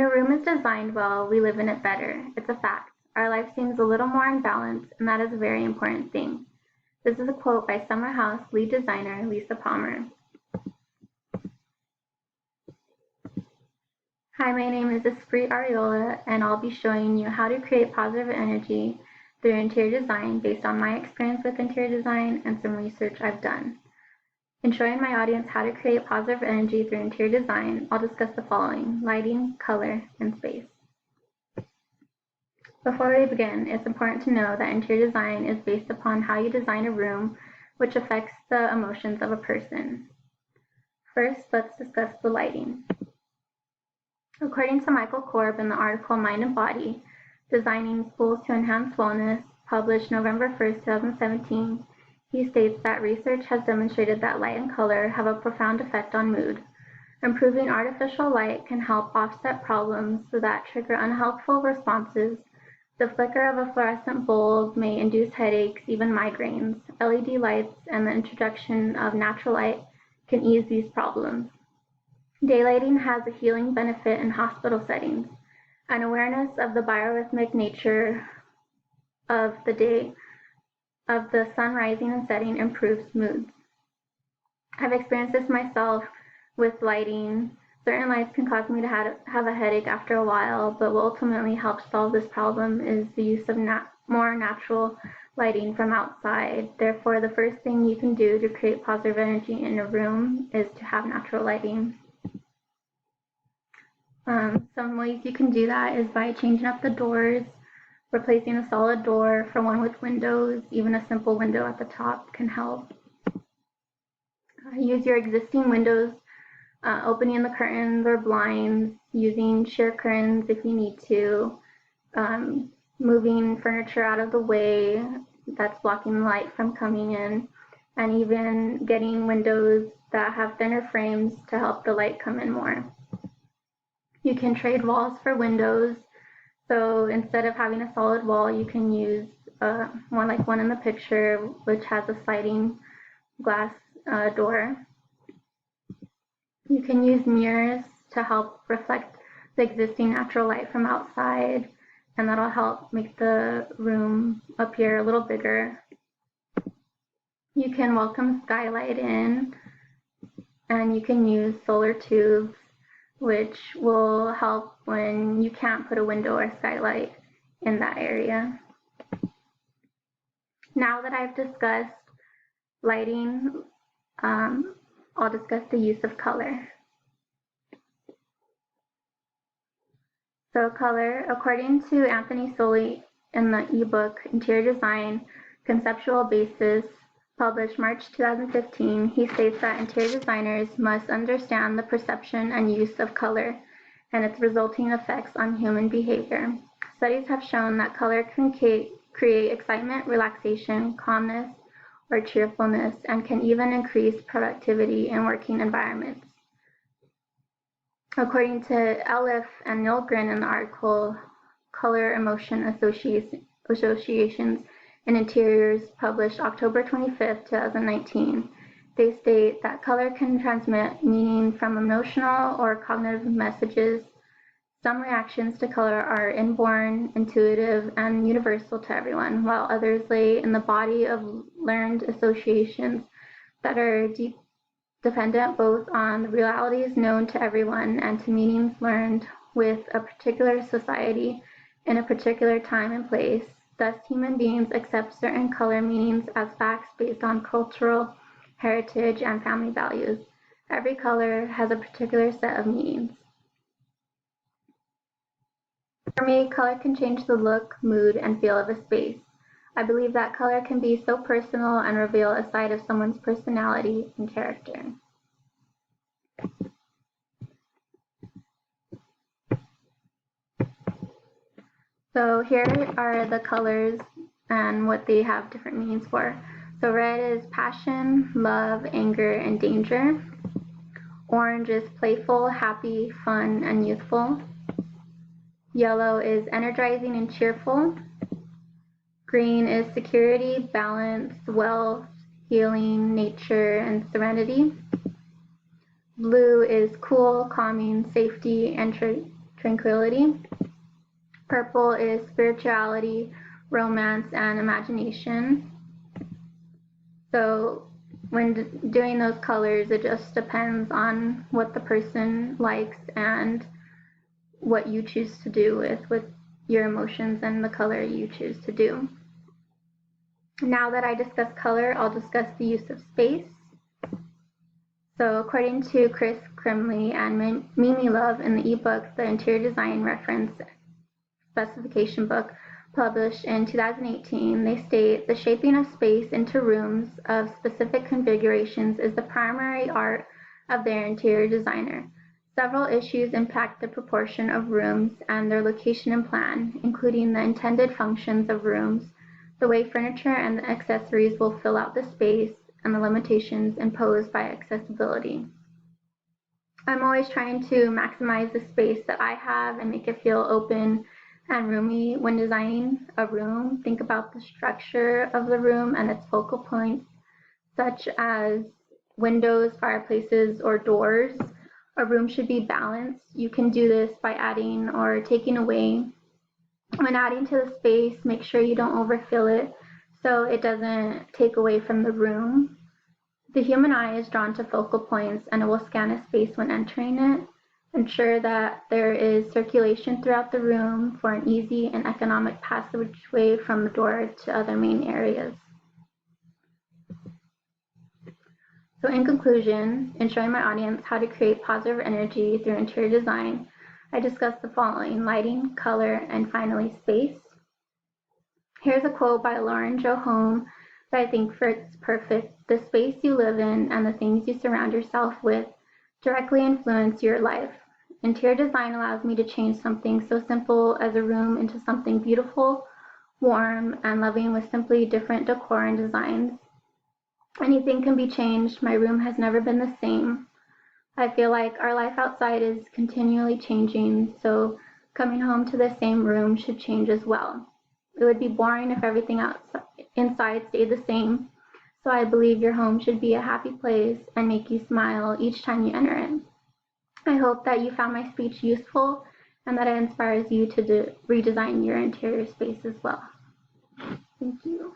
When a room is designed well, we live in it better. It's a fact. Our life seems a little more in balance, and that is a very important thing. This is a quote by Summer House lead designer Lisa Palmer. Hi, my name is Esprit Ariola, and I'll be showing you how to create positive energy through interior design based on my experience with interior design and some research I've done. In showing my audience how to create positive energy through interior design, I'll discuss the following: lighting, color, and space. Before we begin, it's important to know that interior design is based upon how you design a room, which affects the emotions of a person. First, let's discuss the lighting. According to Michael Korb in the article Mind and Body, Designing Schools to Enhance Wellness, published November 1st, 2017, he states that research has demonstrated that light and color have a profound effect on mood. Improving artificial light can help offset problems that trigger unhelpful responses. The flicker of a fluorescent bulb may induce headaches, even migraines. LED lights and the introduction of natural light can ease these problems. Daylighting has a healing benefit in hospital settings. An awareness of the biorhythmic nature of the day, of the sun rising and setting, improves moods. I've experienced this myself with lighting. Certain lights can cause me to have a headache after a while, but what ultimately helps solve this problem is the use of more natural lighting from outside. Therefore, the first thing you can do to create positive energy in a room is to have natural lighting. Some ways you can do that is by changing up the doors, replacing a solid door for one with windows. Even a simple window at the top can help. Use your existing windows, opening the curtains or blinds, using sheer curtains if you need to, moving furniture out of the way that's blocking the light from coming in, and even getting windows that have thinner frames to help the light come in more. You can trade walls for windows. So instead of having a solid wall, you can use one like one in the picture, which has a sliding glass door. You can use mirrors to help reflect the existing natural light from outside, and that'll help make the room appear a little bigger. You can welcome skylight in, and you can use solar tubes, which will help when you can't put a window or skylight in that area. Now that I've discussed lighting, I'll discuss the use of color. So color, according to Anthony Solly in the ebook Interior Design, Conceptual Basis, published March 2015, he states that interior designers must understand the perception and use of color and its resulting effects on human behavior. Studies have shown that color can create excitement, relaxation, calmness, or cheerfulness, and can even increase productivity in working environments. According to Elif and Nilgren in the article Color Emotion Associations in Interiors, published October 25, 2019, they state that color can transmit meaning from emotional or cognitive messages. Some reactions to color are inborn, intuitive, and universal to everyone, while others lay in the body of learned associations that are dependent both on the realities known to everyone and to meanings learned with a particular society in a particular time and place. Thus, human beings accept certain color meanings as facts based on cultural heritage and family values. Every color has a particular set of meanings. For me, color can change the look, mood, and feel of a space. I believe that color can be so personal and reveal a side of someone's personality and character. So here are the colors and what they have different meanings for. So red is passion, love, anger, and danger. Orange is playful, happy, fun, and youthful. Yellow is energizing and cheerful. Green is security, balance, wealth, healing, nature, and serenity. Blue is cool, calming, safety, and tranquility. Purple is spirituality, romance, and imagination. So when doing those colors, it just depends on what the person likes and what you choose to do with your emotions and the color you choose to do. Now that I discussed color, I'll discuss the use of space. So according to Chris Crimley and Mimi Love in the ebook, The Interior Design Reference Specification Book, published in 2018, they state the shaping of space into rooms of specific configurations is the primary art of their interior designer. Several issues impact the proportion of rooms and their location and plan, including the intended functions of rooms, the way furniture and accessories will fill out the space, and the limitations imposed by accessibility. I'm always trying to maximize the space that I have and make it feel open and roomy. When designing a room, think about the structure of the room and its focal points, such as windows, fireplaces, or doors. A room should be balanced. You can do this by adding or taking away. When adding to the space, make sure you don't overfill it so it doesn't take away from the room. The human eye is drawn to focal points and it will scan a space when entering it. Ensure that there is circulation throughout the room for an easy and economic passageway from the door to other main areas. So in conclusion, in showing my audience how to create positive energy through interior design, I discussed the following: lighting, color, and finally space. Here's a quote by Lauren Jo Home that I think fits perfect. The space you live in and the things you surround yourself with directly influence your life. Interior design allows me to change something so simple as a room into something beautiful, warm, and loving with simply different decor and designs. Anything can be changed. My room has never been the same. I feel like our life outside is continually changing, so coming home to the same room should change as well. It would be boring if everything outside, inside stayed the same, so I believe your home should be a happy place and make you smile each time you enter it. I hope that you found my speech useful and that it inspires you to redesign your interior space as well. Thank you.